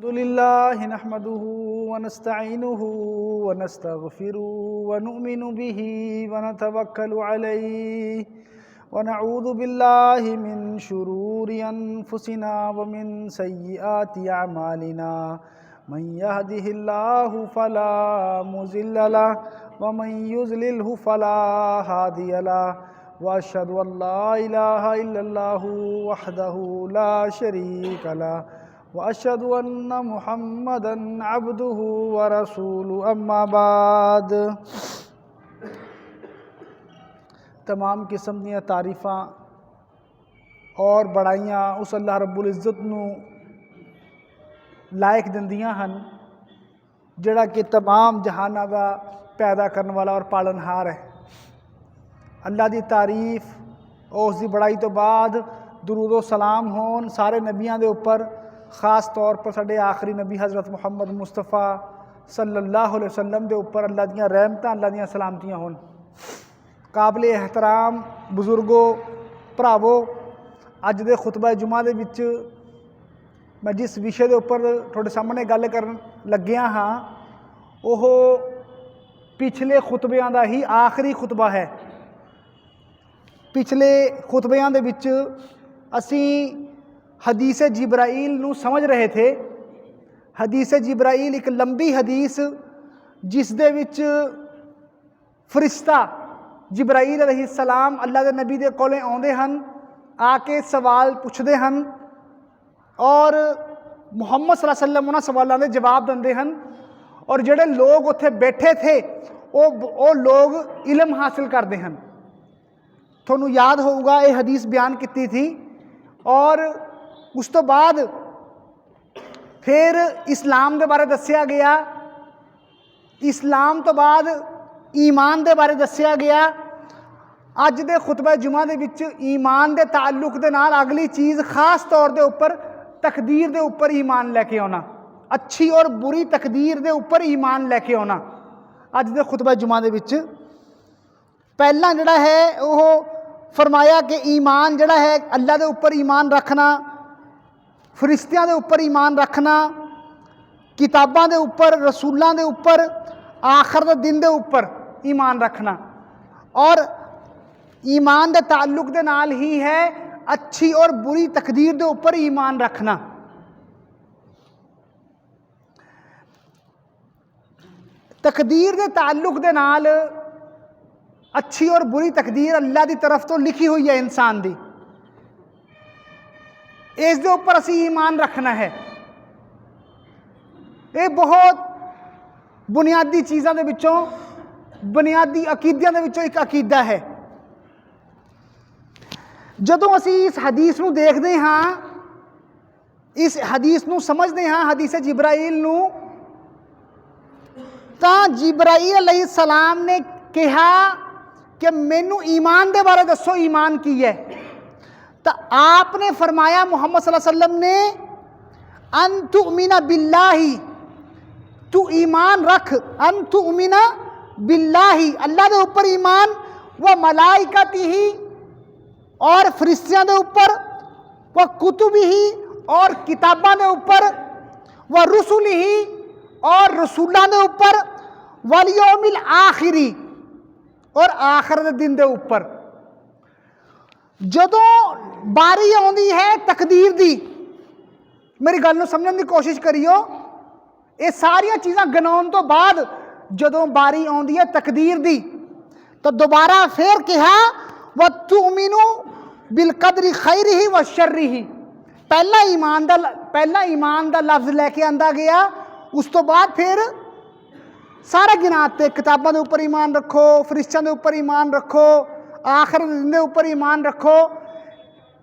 अल्हम्दुलिल्लाहि नहमदुहु व नस्तईनुहु व नस्तगफिरुहु व नुमिनु बिही व नतवक्कलु अलैहि व नऊज़ु बिल्लाहि मिन शुरूरि अनफुसिना व मिन सय्यिआति अमालिना मन यहदिहिल्लाहु फला मुज़िल्ल लहु व मन युज़लिल्हु फला हादिय लहु व अशहदु अल्ला इलाहा इल्लल्लाहु वहदहु ला शरीक लहु व अशहदु अन्ना मुहम्मदन अब्दुहु व रसूलुहु अम्मा बाद। तमाम किस्म दी तारीफ़ां और बड़ाइयां उस अल्लाह रब्बुल इज़्ज़त नूं लायक दिंदियां हन जिहड़ा कि तमाम जहानां दा पैदा करने वाला और पालनहार है। अल्लाह दी तारीफ़ और उसकी बड़ाई तो बाद दुरूद व सलाम होन सारे नबियां दे उपर, ख़ास तौर पर साडे आखिरी नबी हज़रत मुहम्मद मुस्तफ़ा सल्लल्लाहु अलैहि वसल्लम के उपर अल्लाह दियां रहमतां अल्लाह दियां सलामतियां होन। काबिल एहतराम बुजुर्गो भरावो, अज दे खुतबा जुमा दे विच मैं जिस विषय के उपर तुहाडे सामने गल करन लग्गिया हाँ ओह पिछले खुतबियां दा ही आखिरी खुतबा है। पिछले खुतबियां दे विच असीं हदीस जिब्राइल नूं समझ रहे थे। हदीस जिब्राइल एक लंबी हदीस जिस दे विच फरिश्ता जिब्राइल अलैहिस्सलाम अल्लाह दे नबी दे कोले आउंदे हन, आके सवाल पुछदे हन और मुहम्मद सल्लल्लाहु अलैहि वसल्लम उन्हां सवालों के जवाब दिंदे हन और जिहड़े लोग उत्थे बैठे थे वो लोग इलम हासिल करते हैं। थोनू याद होगा ये हदीस बयान की थी और उस तो बाद फिर इस्लाम के बारे दस्या गया। इस्लाम तो बाद ईमान के बारे दस्या गया। अज दे खुतबा जुमा दे विच ईमान के ताल्लुक दे नाल अगली चीज़ खास तौर के उपर तकदीर के उपर ईमान लैके आना, अच्छी और बुरी तकदीर के उपर ईमान लैके आना। अज दे खुतबा जुमा दे विच पहला जिहड़ा है वह फरमाया कि ईमान जिहड़ा है अल्लाह के उपर ईमान रखना, फरिश्तियां के उपर ईमान रखना, किताबां के उपर, रसूलों के उपर, आखिर के दिन के उपर ईमान रखना और ईमान के ताल्लुक के नाल ही है अच्छी और बुरी तकदीर के उपर ईमान रखना। तकदीर के ताल्लुक के नाल अच्छी और बुरी तकदीर अल्लाह की तरफ तो लिखी हुई है इंसान की, इस दे उपर असी ईमान रखना है। ये बहुत बुनियादी चीज़ों के विचों, बुनियादी अकीदियां के विचों एक अकीदा है। जदों असी इस हदीस नूं देखते हाँ, इस हदीस नूं समझते हाँ, हदीस जिब्राइल नूं, तां जिब्राइल अलैहिस्सलाम ने कहा कि मैनू ईमान के बारे दसो, ईमान की है। तो आपने फरमाया मुहम्मद सल्लल्लाहु अलैहि वसल्लम ने, अन तुमिना बिल्लाही, तू ईमान रख, अन तुमिना बिल्लाही, अल्लाह के ऊपर ईमान, व मलाइकतिही और फरिश्तियां के ऊपर, व कुतुबिही और किताबां के ऊपर, व रुसुलिही और रसूलां के ऊपर, वल यौमिल आखिरी और आखिर के दिन के ऊपर। जदों बारी आउंदी है तकदीर दी, मेरी गल नूं समझण दी कोशिश करियो, ये सारियां चीज़ां गिनाउण तो बाद जदों बारी आउंदी है तकदीर दी तो दोबारा फिर कहा व तुमिनु बिल कदरी खैरिही व शर्रिही। पहला ईमान दा लफ्ज़ लैके आंदा गया, उस तो बाद फिर सारे गिनाते, किताबों के उपर ईमान रखो, फरिश्तियां के उपर ईमान रखो, आखिर दिन के उपर ईमान रखो।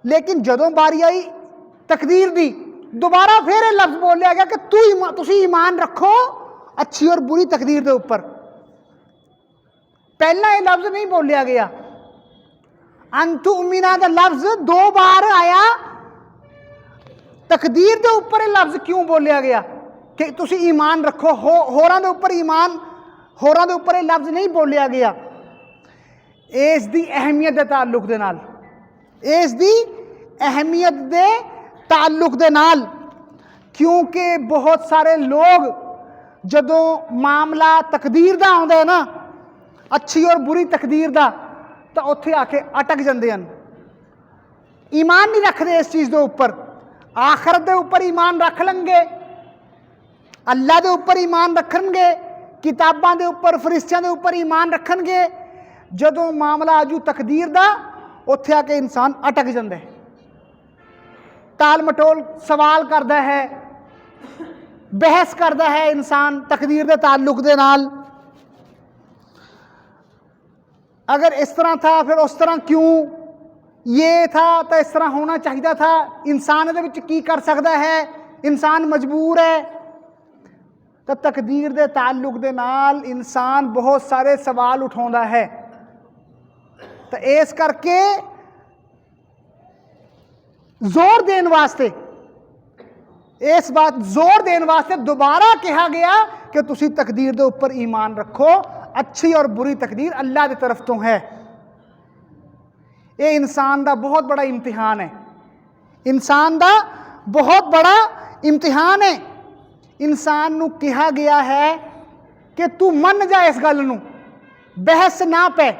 लेकिन जदों बारी आई तकदीर दी दोबारा फिर यह लफ्ज़ बोलिया गया कि तुसी ईमान रखो अच्छी और बुरी तकदीर के उपर। पहला यह लफ्ज़ नहीं बोलिया गया। अंतुमिना का लफ्ज़ दो बार आया, तकदीर के उपर यह लफ्ज़ क्यों बोलिया गया कि तुसी ईमान रखो, होरां दे उपर ईमान, होरां दे उपर यह लफ्ज़ नहीं बोलिया गया। इस दी अहमियत के ताल्लुक दे नाल, इस दी अहमियत दे ताल्लुक दे नाल क्योंकि बहुत सारे लोग जदों मामला तकदीर दा आउंदा है ना, अच्छी और बुरी तकदीर दा, तो उत्थे आके अटक जाते हैं, ईमान नहीं रखते इस चीज़ के उपर। आखरत के उपर ईमान रख लेंगे, अल्लाह के उपर ईमान रखणगे, किताबां के उपर फरिश्तियां के उपर ईमान रखणगे, जदों मामला आजू तकदीर दा उत्थे आके इंसान अटक जाता है, टाल मटोल सवाल करता है, बहस करता है इंसान तकदीर के ताल्लुक दे नाल। अगर इस तरह था फिर उस तरह क्यों, ये था तो इस तरह होना चाहिए था, इंसान इहदे विच की कर सकता है, इंसान मजबूर है। तो तकदीर के ताल्लुक दे नाल इंसान बहुत सारे सवाल उठाता है। तो इस करके जोर देने वास्ते, इस बात जोर देने वास्ते दोबारा कहा गया कि तुसी तकदीर के उपर ईमान रखो, अच्छी और बुरी तकदीर अल्लाह की तरफ तो है। ये इंसान का बहुत बड़ा इम्तिहान है, इंसान का बहुत बड़ा इम्तिहान है। इंसान नू कहा गया है कि तू मन जा इस गल नू, बहस ना पै,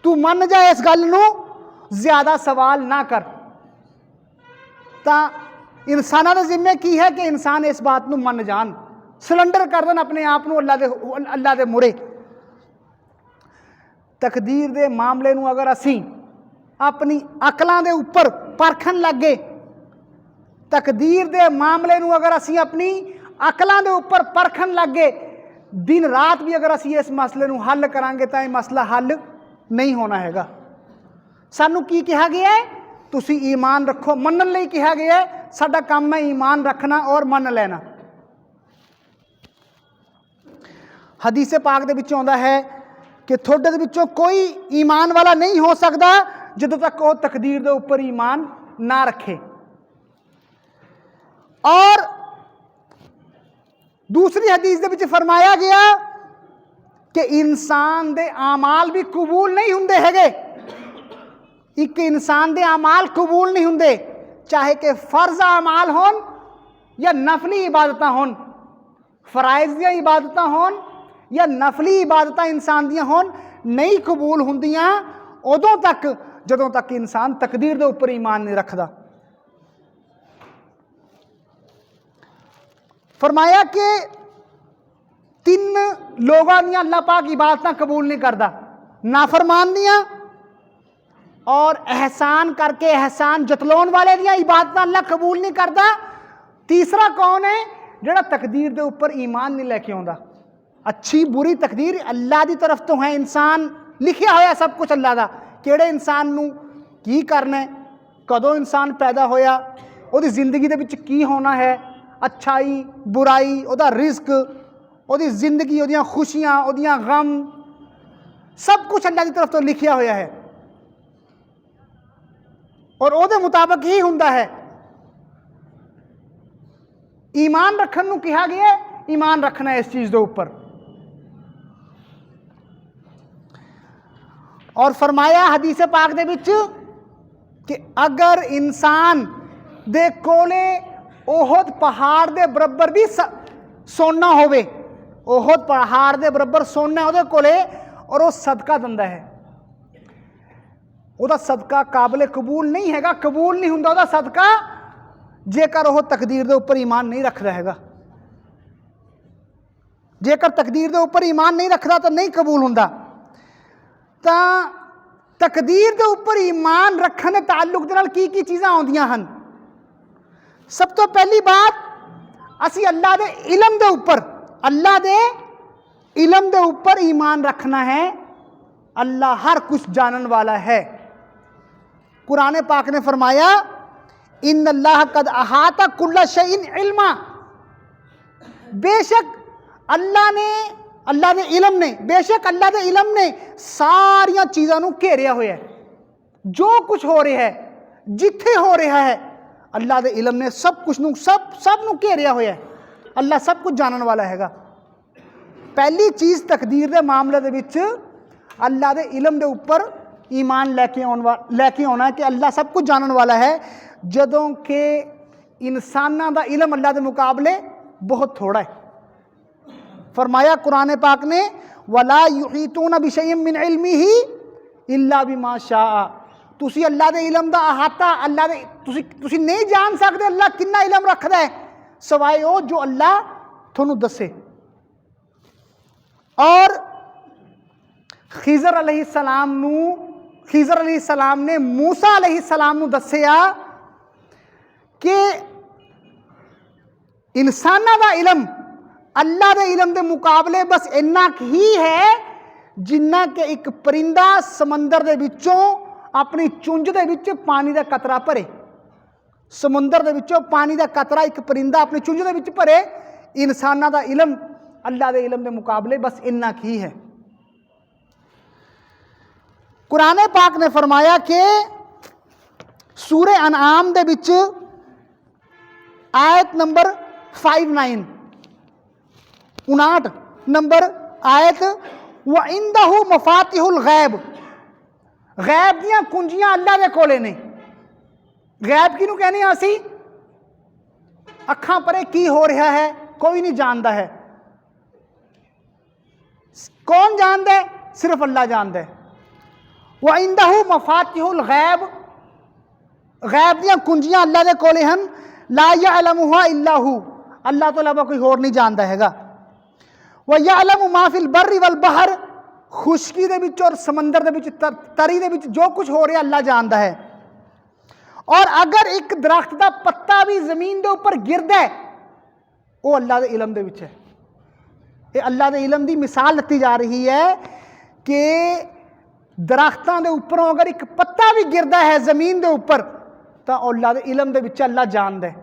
तू मन जा इस गल नू, ज्यादा सवाल ना कर। ता इंसाना के जिम्मे की है कि इंसान इस बात नू मन जान, सरेंडर कर देन अपने आप नू अल्लाह दे मुरे। तकदीर के मामले नू अगर असी अपनी अकलों के उपर परखन लग गए, तकदीर के मामले नू अगर असी अपनी अकलों के उपर परखन लग गए, दिन रात भी अगर असी इस मसले नू हल करांगे तो यह मसला हल नहीं होना हैगा। सानू की कहा गया है, तुसी ईमान रखो, मनन लई कहा गया है, साडा काम है ईमान रखना और मन लेना। हदीसे पाक दे विचों आउंदा है कि थोड़े दे विचों कोई ईमान वाला नहीं हो सकता जदों तक वो तकदीर के उपर ईमान ना रखे। और दूसरी हदीस दे विच फरमाया गया कि इंसान दे आमाल भी कबूल नहीं हुंदे हैगे। एक इंसान दे आमाल कबूल नहीं हुंदे, चाहे कि फर्ज आमाल होन या नफली इबादत होन, फराइज दी इबादत होन या नफली इबादत इंसान दियां होन, नहीं कबूल हुंदियां उदों तक जदों तक इंसान तकदीर के उपर ईमान नहीं रखता। फरमाया कि 3 लोगों दी अल्लाह पाक इबादत कबूल नहीं करता, नाफरमान दियां और एहसान करके एहसान जतलाउण वाले दियां इबादत अल्लाह कबूल नहीं करता। तीसरा कौन है, जिहड़ा तकदीर के उपर ईमान नहीं लैके आउंदा। अच्छी बुरी तकदीर अल्लाह की तरफ तो है, इंसान लिखिया होया सब कुछ अल्लाह का, किहड़े इंसान नू की करना है, कदों इंसान पैदा होया, उहदी जिंदगी दे विच की होना है, अच्छाई बुराई, उहदा रिस्क, उहदी जिंदगी, उहदियां खुशियां, उहदियां गम, सब कुछ अल्लाह की तरफ तो लिखिया होया है और उहदे मुताबिक ही हुंदा है। ईमान रखन नू कहा गया है, ईमान रखना है इस चीज़ के उपर। और फरमाया हदीस पाक दे विच कि अगर इंसान दे कोले ओहद पहाड़ दे बराबर भी सोना होवे, ओहद पहाड़ दे बराबर सोना उहदे कोले, और वो सदका दिंदा है, उहदा सदका काबिल कबूल नहीं हैगा, कबूल नहीं हुंदा उहदा सदका जेकर वह तकदीर के उपर ईमान नहीं रखता हैगा। जेकर तकदीर के उपर ईमान नहीं रखता तो नहीं कबूल हुंदा। तो तकदीर के उपर ईमान रखने के ताल्लुक दे नाल की चीज़ां आउंदियां हन। सब तो पहली बात, असी अल्लाह दे इलम दे उपर, अल्लाह दे इलम दे उपर ईमान रखना है। अल्लाह हर कुछ जानन वाला है। कुरान पाक ने फरमाया, इन अल्लाह कद अहाता कुल्ला शैइन इल्मा, बेशक अल्लाह दे इलम ने, बेशक अल्लाह दे इलम ने सारिया चीज़ों को घेरिया हुआ है। जो कुछ हो रहा है, जिथे हो रहा है, अल्लाह दे इलम ने सब कुछ सब घेरिया हुआ है। अल्लाह सब कुछ जानन वाला हैगा। पहली चीज़ तकदीर के मामले दे विच अल्लाह दे इलम दे उपर ईमान लैके आना है कि अल्लाह सब कुछ जानन वाला है। जदों के इंसानां दा इलम अल्लाह के मुकाबले बहुत थोड़ा है। फरमाया कुरान पाक ने, वला युहीतूना बिशैइन मिन इल्मिही इल्ला बिमा शाअ, तुसी अल्लाह के इलम का अहाता अल्लाह दे तुसी नहीं जान सकते अल्लाह कितना इलम रखता है सवाए वो जो अल्लाह थोनू दसे। और खिजर अलैहिस्सलाम ने मूसा अलैहिस्सलाम नू दस्सिया कि इंसानां दा इलम अल्लाह के इलम के मुकाबले बस इन्ना ही है जिन्ना कि एक परिंदा समंदर दे विचों अपनी चुंझ दे विच पानी का कतरा भरे। समुंदर दे विचों पानी का कतरा एक परिंदा अपनी चुंझ दे विच भरे। इंसानां दा इलम अल्लाह के इलम के मुकाबले बस इन्ना ही है। कुरान पाक ने फरमाया कि सूरे अनआम दे विच आयत नंबर 59 नंबर आयत, व इंदहु मफातिहुल गैब, गैब दियां कुंजियां अल्लाह दे कोले ने। गैब किनू कहने असी? अखां परे की हो रहा है कोई नहीं जानता है। कौन जानता है? सिर्फ अल्लाह जानता है। व इंदहु मफातिहुल गैब, गैब दियां कुंजियां अल्लाह दे कोले हन। ला यअलमुहा इल्ला हु, अल्लाह तो अलावा कोई होर नहीं जानता हैगा। व यअलमु मा फिल बर्रि वल बहर, खुशकी दे विच और समंदर दे विच तरी दे विच जो कुछ हो रहा अल्लाह जानता है। और अगर एक दरख्त का पत्ता भी जमीन के उपर गिरदा है वो अल्लाह के इलम दे विच है। ये अल्लाह के इलम की मिसाल लती जा रही है कि दरख्तों के उपरों अगर एक पत्ता भी गिरदा है जमीन के उपर तो अल्लाह के इलम दे विच अल्लाह जानदा है।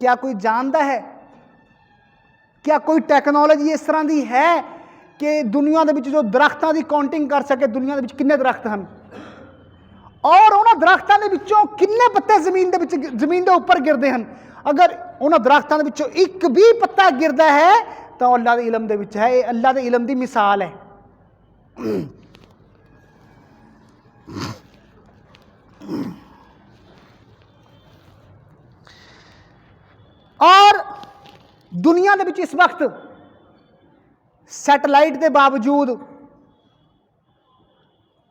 क्या कोई जानता है? क्या कोई टैक्नोलॉजी इस तरह की है कि दुनिया के जो दरख्तों की काउंटिंग कर सके दुनिया के कितने दरख्त हैं और उन्होंने दरख्तों के विचों कितने पत्ते जमीन के उपर गिरते हैं। अगर उन्होंने दरख्तों के विचों एक भी पत्ता गिरता है तो अल्लाह के इलम दे विच है। ये अल्लाह के इलम की मिसाल है। और दुनिया के विच इस वक्त सैटेलाइट के बावजूद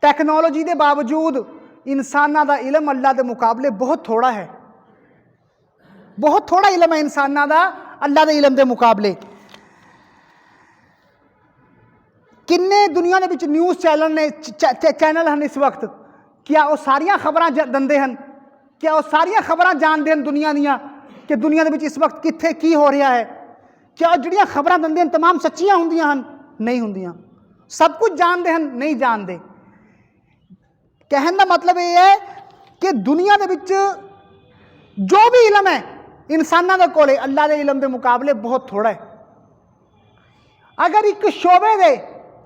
टैक्नोलॉजी के बावजूद इंसानां दा इलम अल्लाह के मुकाबले बहुत थोड़ा है। बहुत थोड़ा इलम है इंसानां दा अल्लाह के इलम के मुकाबले। किन्ने दुनिया के विच न्यूज़ चैनल हैं इस वक्त, क्या वो सारियां खबरां दिंदे हैं? क्या वो सारियां खबरां जानते हैं दुनिया दियां कि दुनिया के विच इस वक्त कित्थे की हो रहा है? क्या जिहड़ियां खबरां दिंदे हैं तमाम सच्चियां हुंदियां हन? नहीं हुंदियां। सब कुछ जानते हैं? नहीं जानते। कहने का मतलब ये है कि दुनिया के विच जो भी इलम है इंसानां दे कोले अल्लाह के इलम के मुकाबले बहुत थोड़ा है। अगर एक शोबे दे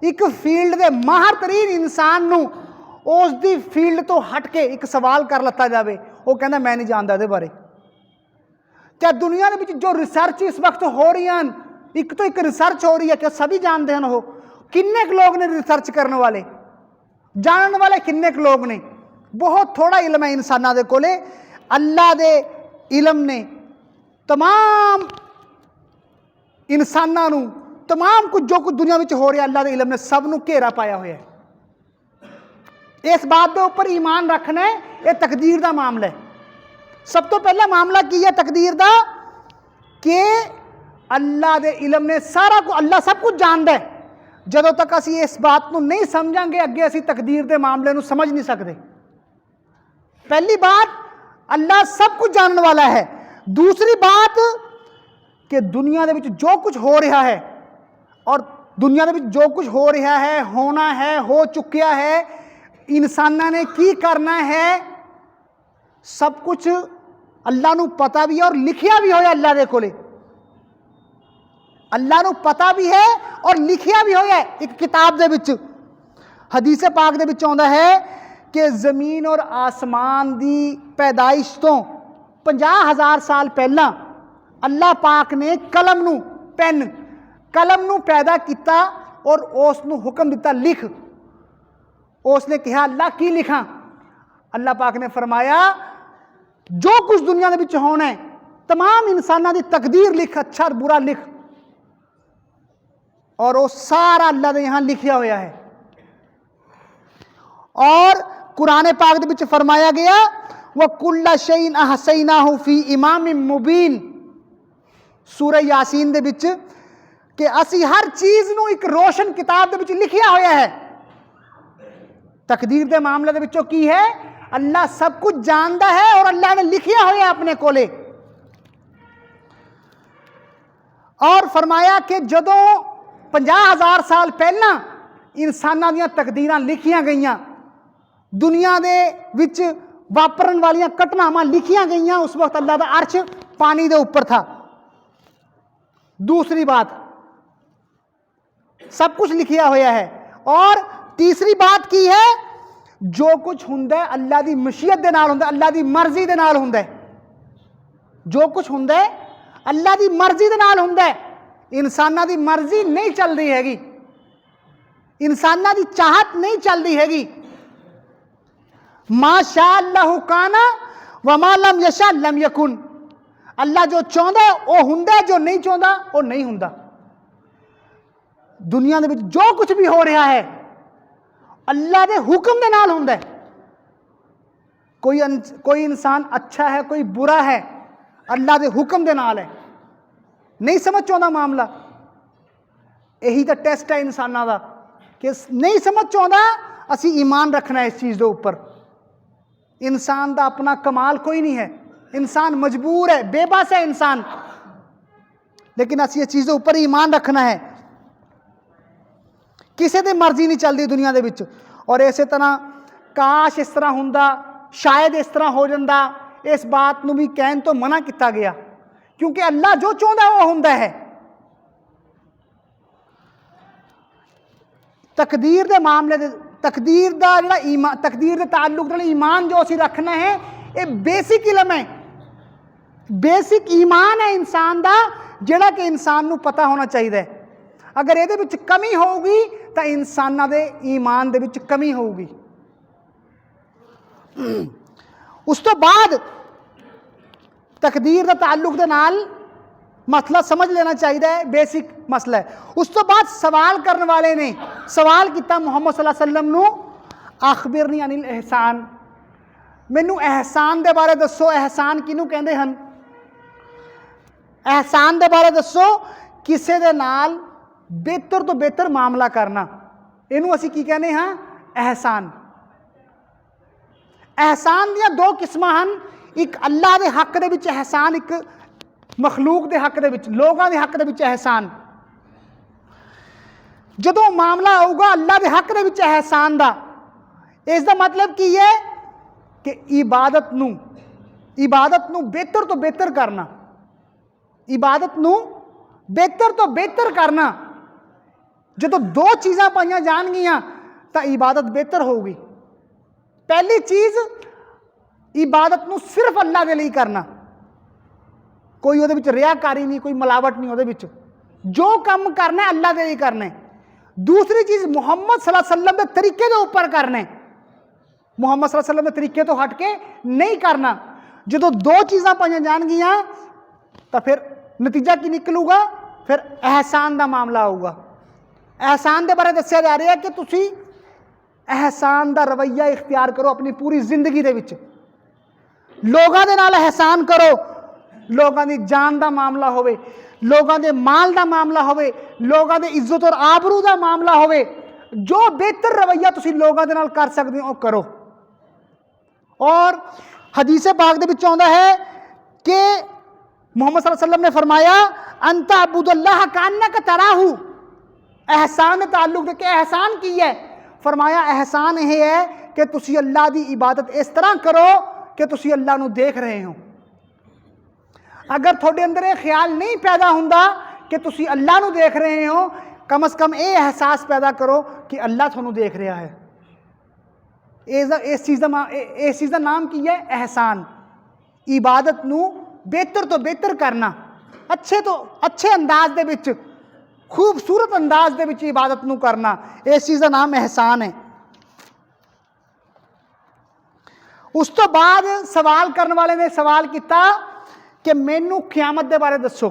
एक फील्ड के माहर तरीन इंसान नूं उसकी फील्ड तो हट के एक सवाल कर लता जाए वो कहना मैं नहीं जानता इहदे बारे। क्या दुनिया के विच जो रिसर्च इस वक्त हो रही हैं एक तो एक रिसर्च हो रही है, क्या सभी जानते हैं? वो किन्ने लोग ने रिसर्च करने वाले, जानने वाले किन्ने लोग ने? बहुत थोड़ा इलम है इंसानां दे कोले। अल्लाह दे इलम ने तमाम इंसानां नूं तमाम कुछ जो कुछ दुनिया में हो रहा अल्लाह के इलम ने सब नूं घेरा पाया हुआ है। इस बात के उपर ईमान रखना है, यह तकदीर का मामला है। सब तो पहला मामला की है तकदीर का कि अल्लाह के इलम ने सारा कुछ, अल्लाह सब कुछ जानता है। जदों तक असी इस बात को नहीं समझांगे अगे असी तकदीर के मामले को समझ नहीं सकते। पहली बात अल्लाह सब कुछ जानने वाला है। दूसरी बात कि दुनिया के जो कुछ हो रहा है और दुनिया के जो कुछ हो रहा है, होना है, हो चुकिया है, इंसाना ने की करना है, सब कुछ अल्लाह नूं पता भी है और लिखिया भी होया अल्लाह दे कोले। अल्लाह नूं पता भी है और लिखिया भी होया एक किताब दे विच। हदीस पाक दे विच आउंदा है कि जमीन और आसमान की पैदाइश तो 50,000 साल पहला अल्लाह पाक ने कलम नूं पेन कलम नूं पैदा किया और उस नूं हुक्म दिता लिख। उसने कहा अल्लाह की लिखा? अल्लाह पाक ने फरमाया जो कुछ दुनिया दे विच होना है, तमाम इंसानां दी तकदीर लिख, अच्छा और बुरा लिख, और वो सारा अल्लाह दे यहां लिखिया होया है। और कुरान पाक दे विच फरमाया गया व कुल्ला शैइन अहसैनाहु फी इमामिन मुबीन, सूरह यासीन दे विच, कि असी हर चीज नूं एक रोशन किताब दे विच लिखिया होया है। तकदीर दे मामले दे विचों की है, अल्लाह सब कुछ जानता है और अल्लाह ने लिखिया होया अपने कोले। और फरमाया कि जदों 50,000 साल पहला इंसानां दीयां तकदीरां लिखियां गईयां, दुनिया दे विच वापरन वालियां घटनावां लिखियां गईयां, उस वक्त अल्लाह दा अर्श पानी दे ऊपर था। दूसरी बात, सब कुछ लिखिया होया है। और तीसरी बात की है, जो कुछ हुंदा है अल्लाह दी मशीयत दे नाल हुंदा है, अल्लाह दी मर्जी दे नाल हुंदा है। जो कुछ हुंदा है अल्लाह दी मर्जी दे नाल हुंदा है। इंसानां दी मर्जी नहीं चल रही हैगी, इंसानां दी चाहत नहीं चल रही हैगी। मा शा अल्लाहु काना व मा लम यशा लम यकुन। अल्लाह जो चाहता है वो हुंदा है, जो नहीं चाहता वो नहीं हुंदा। दुनिया दे विच जो कुछ भी हो रहा है अल्लाह दे हुक्म दे नाल हुंदा है। कोई इंसान अच्छा है, कोई बुरा है, अल्लाह दे हुक्म दे नाल है। नहीं समझ चाहता मामला, यही तो टेस्ट है इंसानां दा कि नहीं समझ चाहता, असी ईमान रखना है इस चीज़ के ऊपर। इंसान का अपना कमाल कोई नहीं है, इंसान मजबूर है, बेबस है इंसान, लेकिन असी इस चीज़ के ऊपर ईमान रखना है। किसी की मर्जी नहीं चलती दुनिया दे विच। और इस तरह काश इस तरह हुंदा, शायद इस तरह हो जाता, इस बात नूं भी कहन तो मना किया गया, क्योंकि अल्लाह जो चाहता है वो हुंदा है। तकदीर दे मामले दे, तकदीर दा जिहड़ा ईमान, तकदीर दे ताल्लुक नाल ईमान जो असीं रखना है, ये बेसिक इलम है, बेसिक ईमान है इंसान दा, जिहड़ा कि इंसान नूं पता होना चाहिए। अगर इहदे विच कमी होगी तो इंसानां दे ईमान दे विच कमी होगी। उस तो बाद तकदीर दा ताल्लुक दे नाल मसला समझ लेना चाहिए, बेसिक मसला है। उस तो बाद सवाल करने वाले ने सवाल किया मुहम्मद सल्लल्लाहु अलैहि वसल्लम नूं, अखबिरनी अनिल एहसान, मैनू एहसान दे बारे दसो, एहसान किनू कहंदे हन? एहसान दे बारे दसो, किसी दे नाल बेहतर तो बेहतर मामला करना, इनू असी की कहने हाँ? एहसान। एहसान दियां दो किस्मां हन, एक अल्लाह दे हक दे विच एहसान, एक मखलूक दे हक दे विच, लोगां दे हक दे विच एहसान। जदों मामला आऊगा अल्लाह दे हक दे विच एहसान दा, इसदा मतलब की है कि इबादत नूं बेहतर तो बेहतर करना, इबादत नूं बेहतर तो बेहतर करना। जदों दो चीज़ां पाईयां जाणगियां तां इबादत बेहतर होगी। पहली चीज़, इबादत नूं सिर्फ अल्लाह दे लई करना, कोई उहदे विच रियाकारी नहीं, कोई मिलावट नहीं उहदे विच, जो काम करना है अल्लाह दे लई करना है। दूसरी चीज़, मुहम्मद सल्लल्लाहु अलैहि वसल्लम के तरीके के ऊपर करना है, मुहम्मद सल्लल्लाहु अलैहि वसल्लम के तरीके तो हट के नहीं करना। जदों दो चीज़ां पाईयां जाणगियां तो फिर नतीजा की निकलूगा? फिर एहसान का मामला आऊगा। एहसान के बारे दस्सिया जा रहा है कि तुसी एहसान का रवैया इख्तियार करो अपनी पूरी जिंदगी दे विच। लोगों के नाल एहसान करो, लोगों की जान का मामला होवे, लोगों के माल का मामला होवे, लोगों के इज्जत और आबरू का मामला होवे, जो बेहतर रवैया तुसी लोगों के नाल कर सकते हो करो। और हदीस पाक दे विच आउंदा है कि मुहम्मद सल्लल्लाहु अलैहि वसल्लम ने फरमाया, अंता अबुदुल्लाह कान्नका तराहू। एहसान के ताल्लुक दे के एहसान की है? फरमाया एहसान यह है कि तुसी अल्लाह की इबादत इस तरह करो कि तुसी अल्लाह नूं देख रहे हो। अगर थोड़े अंदर यह ख्याल नहीं पैदा हुंदा कि तुसी अल्लाह नूं देख रहे हो, कम अज़ कम ये एहसास पैदा करो कि अल्लाह तुहानूं देख रहा है। इस चीज़ का नाम की है? एहसान। इबादत नूं बेहतर तो बेहतर करना, अच्छे तो अच्छे अंदाज दे विच, खूबसूरत अंदाज दे विच इबादत नूं करना, इस चीज़ का नाम एहसान है। उस तो बाद सवाल करने वाले ने सवाल किया कि मैनू क्यामत के बारे दसो,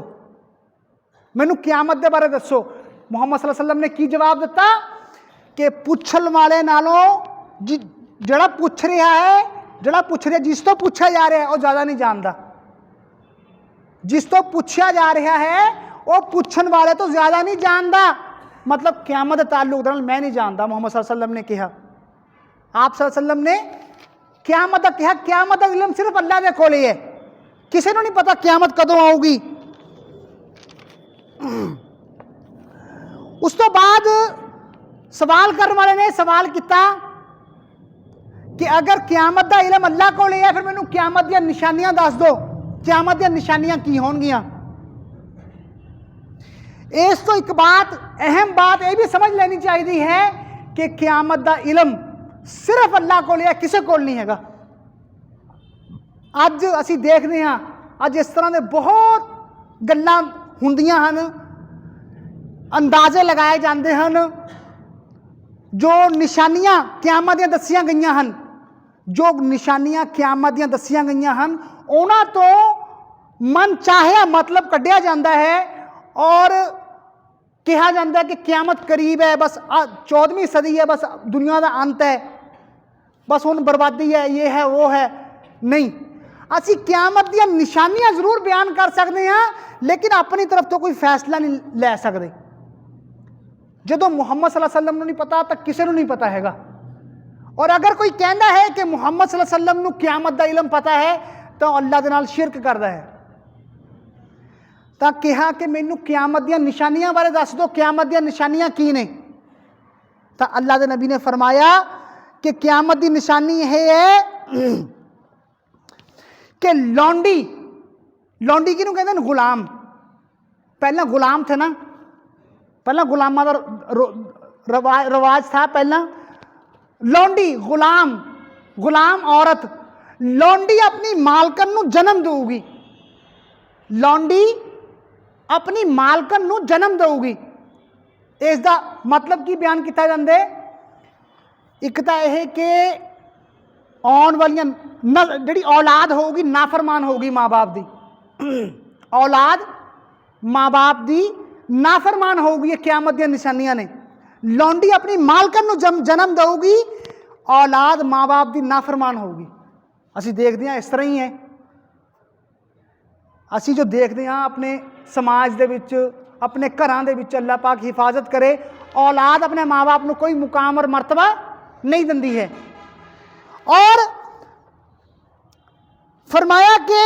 मैनू क्यामत के बारे दसो। मुहम्मद सल्लल्लाहु अलैहि वसल्लम ने की जवाब दिता कि पुछण वाले नालों जिहड़ा पुछ रहा है, जिहड़ा पुछ रहा, जिस तो पूछा जा रहा है वह ज़्यादा नहीं जानता। जिस तो पूछा जा रहा है वह पुछण वाले तो ज़्यादा नहीं जानता। मतलब क्यामत के ताल्लुक नाल मैं नहीं जानता, मुहम्मद सल्लल्लाहु अलैहि वसल्लम ने कहा। आप सल्लल्लाहु अलैहि वसल्लम ने क्यामत का कहा, क्यामत का इल्म सिर्फ अल्लाह के कोल ही है, किसी को नहीं पता क्यामत कदों आऊगी। उस तो बाद सवाल करने वाले ने सवाल किया कि अगर क्यामत का इल्म अल्लाह कोल है फिर मैनू क्यामत दी निशानियां दस दो, क्यामत दी निशानियां की होणगियां। इस तो एक बात, अहम बात यह भी समझ लेनी चाहिए है कि क्यामत का इल्म सिर्फ अल्लाह कोल है, किसी कोल नहीं हैगा। अज असी देखते हैं अज इस तरह के बहुत गल्लां हुंदियां हन, अंदाजे लगाए जाते हैं, जो निशानियां क्यामत दियां दसियां गईयां हन, जो निशानियां क्यामत दियां दसियां गईयां हन उन्हां तो मन चाहे मतलब कढ़िया जाता है और कहा जाता है कि क्यामत करीब है, बस 14वीं सदी है, बस दुनिया का अंत है, बस हुण बर्बादी है, ये है वो है। नहीं, असी क्यामत दी निशानियां जरूर बयान कर सकते हैं लेकिन अपनी तरफ तो कोई फैसला नहीं लै सकते। जो मुहम्मद सल्लल्लाहु अलैहि वसल्लम को नहीं पता तो किसी को नहीं पता हैगा। और अगर कोई कहता है कि मुहम्मद सल्लल्लाहु अलैहि वसल्लम को क्यामत का इल्म पता है तो अल्लाह के नाल शिरक करता है। तो कहा कि मैनू क्यामत दी निशानियां बारे दस दो, क्यामत दी निशानियां की ने। तो अल्लाह के नबी ने फरमाया कि क्यामत की निशानी यह है कि लौंडी, लौंडी किनू कहते हैं? गुलाम। पहला गुलाम थे ना, पहला गुलामा का रवाज था। पहला लौंडी गुलाम, गुलाम औरत, लौंडी अपनी मालकन नू जन्म देगी, लौंडी अपनी मालकन नू जन्म देगी। इसका मतलब की बयान किया जाता है? एक तो यह कि आने वाली जी औलाद होगी नाफरमान होगी माँ बाप की, औलाद माँ बाप की नाफरमान होगी। क्यामत दी निशानियां ने। लौंडी अपनी मालकन नू जन्म देगी, औलाद माँ बाप की नाफरमान होगी। असी देखते हैं इस तरह ही है। असी जो देखते हैं अपने समाज दे विच, अपने घरां दे विच, अल्लाह पाक हिफाजत करे, औलाद अपने माँ बाप को कोई मुकाम और मरतबा नहीं दिंदी है। और फरमाया कि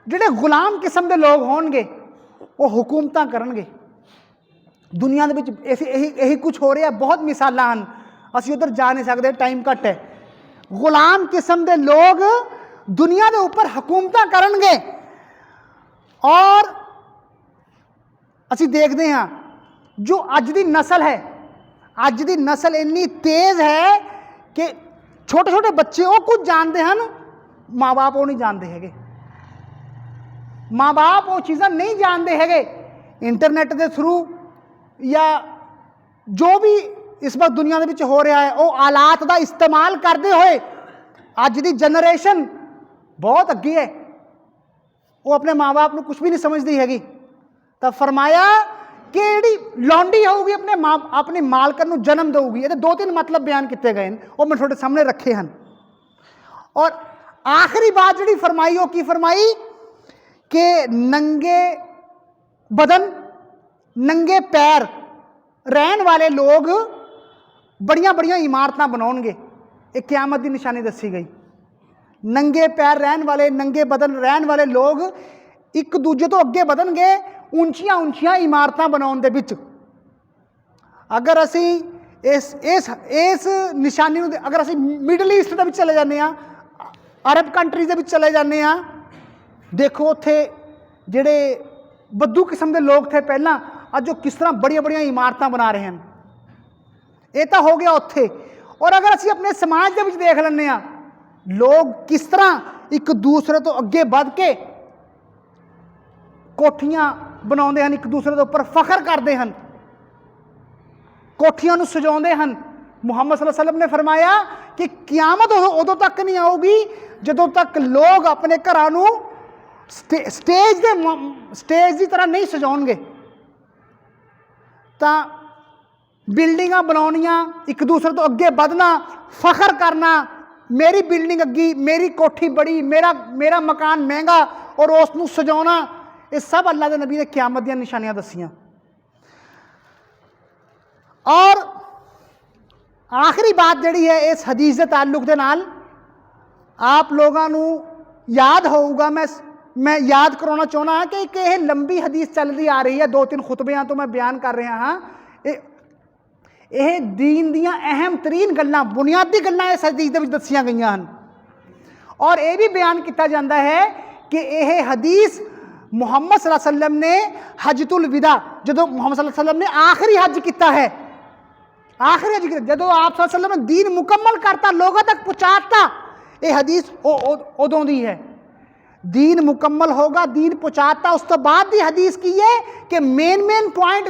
जिहड़े गुलाम किस्म के लोग होणगे वो हुकूमत करनगे दुनिया दे विच। यही कुछ हो रहा, बहुत मिसालां हन, असी उधर जा नहीं सकते, टाइम घट है। गुलाम किस्म के लोग दुनिया के उपर हुकूमत करनगे। और असी देखते हैं जो अज की नस्ल है, अज की नस्ल इन्नी तेज़ है कि छोटे छोटे बच्चे वो कुछ जानते हैं, माँ बाप वो नहीं जानते है, माँ बाप वो चीज़ां नहीं जानते है। इंटरनेट के थ्रू या जो भी इस वक्त दुनिया के विच हो रहा है वो आलात का इस्तेमाल करते हुए अज की जनरेशन बहुत अगे है, वो अपने माँ बाप को कुछ भी नहीं समझती हैगी। तो फरमाया कि जी लौंडी होगी अपने मालकन को जन्म देगी। ये 2-3 मतलब बयान किए गए हैं, वो मैं थोड़े सामने रखे हैं। और आखिरी बात जी फरमाई वो की फरमाई कि नंगे बदन नंगे पैर रहन वाले लोग बड़िया बड़िया इमारतां बनाउणगे। एक क्यामत की निशानी दसी गई। नंगे पैर रहन वाले, नंगे बदन रहन वाले लोग एक दूजे तो अगे बढ़नगे ऊंचियां ऊंचियां इमारतां बनाउण दे विच। अगर असी इस निशानी अगर असी मिडल ईस्ट के चले जाते हैं, अरब कंट्रीज के चले जाते हैं, देखो उत्थे जिहड़े बद्दू किस्म के लोग थे पहला, अज वो किस तरह बड़िया बड़िया इमारतां बना रहे हैं। ये तो हो गया उत्थे। और अगर असी अपने समाज के विच देख लैंदे हां, लोग किस तरह एक दूसरे तो अगे बढ़ के कोठियां बनाउंदे हन, एक दूसरे के उपर फखर करते हैं, कोठियां नूं सजाउंदे हन, ਮੁਹੰਮਦ ਸੱਲੱਲਾਹੁ ਅਲੈहि ਵਸੱਲਮ ਨੇ ਫਰਮਾਇਆ ਕਿ ਕਿਆਮਤ ਉਦੋਂ ਤੱਕ ਨਹੀਂ ਆਊਗੀ ਜਦੋਂ ਤੱਕ ਲੋਕ ਆਪਣੇ ਘਰਾਂ ਨੂੰ ਸਟੇਜ ਦੀ ਤਰ੍ਹਾਂ ਨਹੀਂ ਸਜਾਉਣਗੇ। ਤਾਂ ਬਿਲਡਿੰਗਾਂ ਬਣਾਉਣੀਆਂ, ਇੱਕ ਦੂਸਰੇ ਤੋਂ ਅੱਗੇ ਵਧਣਾ, ਫਖਰ ਕਰਨਾ, मेरी बिल्डिंग अग्गी, मेरी कोठी बड़ी, मेरा मकान महंगा और उसनूं सजाउणा, ये सब अल्लाह के नबी ने क़यामत दी निशानियां दसियां। और आखिरी बात जिहड़ी है इस हदीस के ताल्लुक दे नाल आप लोगों नूं याद होऊगा, मैं याद करवाना चाहना कि एक ये लंबी हदीस चल रही आ रही है, 2-3 खुतबियां तो मैं बयान कर रहा हाँ। यह दीन दियां अहम तरीन गल्लां, बुनियादी गल्लां इस हदीस दे विच दसियां गईयां हन। और यह भी बयान किया जाता है कि यह हदीस मुहम्मद सल्लल्लाहु अलैहि वसल्लम ने हजतुल विदा, जो मुहम्मद सल्लल्लाहु अलैहि वसल्लम ने आखिरी हज किया है, आखिरी हज जो आप सल्लल्लाहु अलैहि वसल्लम ने दीन मुकम्मल करता, लोगों तक पहुँचाता, यह हदीस उदों दी है। दीन मुकम्मल होगा, दीन पहुँचाता, उस तो बाद दी हदीस की है कि मेन पॉइंट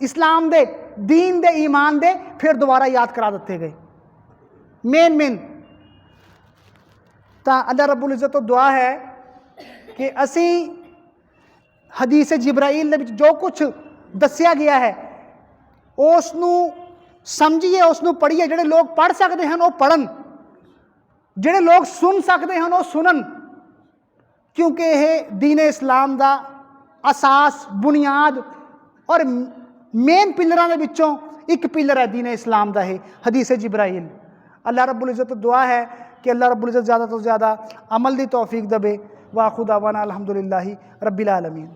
इस्लाम दे, दीन दे, ईमान दे फिर दोबारा याद करा दिते गए मेन। तो अल्लाह रब्बुल इज़्ज़त तो दुआ है कि असी हदीस जिब्राइल दे विच जो कुछ दसिया गया है उसनूं समझिए, उसनूं पढ़िए। जिहड़े लोग पढ़ सकते हैं वो पढ़न, जिहड़े लोग सुन सकते हैं वो सुनन, क्योंकि यह दीन इस्लाम का असास, बुनियाद और मेन पिलरां दे विचों एक पिलर है दीन इस्लाम का है हदीस जिब्राइल। अल्लाह रब्बुल इज़्ज़त दुआ है कि अल्लाह रब्बुल इज़्ज़त ज़्यादा तो ज़्यादा अमल की तौफीक दे। वाखुर दावाना अल्हम्दुलिल्लाहि रब्बिल आलमीन।